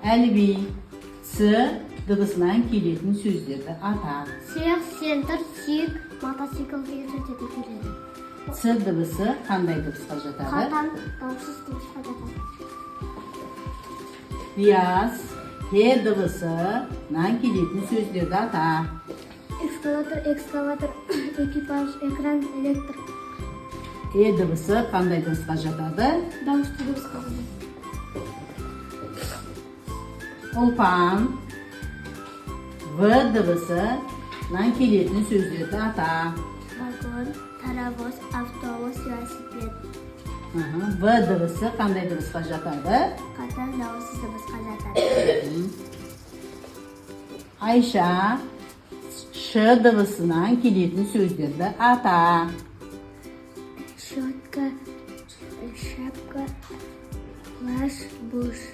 Elvi. S dыбысынан келетін сөздерді ата. Сыйық, сендір, сүйік, мотоцикл деген сөздерге келеді. С дыбысы қандай дыбысқа жатады? Қатан, дауыссыз дыбысқа жатады. Пияз. Т дыбысынан келетін сөздерді ата. Экскаватор, экскаватор, экипаж, экран, электр. Дыбысы қандай дыбысқа жатады? Дауысты дыбысқа жатады. Ұлпан. В дыбысынан келетін сөздерді ата. Вагон, паровоз, автобус, велосипед. В дыбысы қандай дыбысқа жатады? Қатан, дауыссыз дыбысқа жатады. Айша. Ш дыбысынан келетін сөздерді ата. Щетка, шапка, плащ,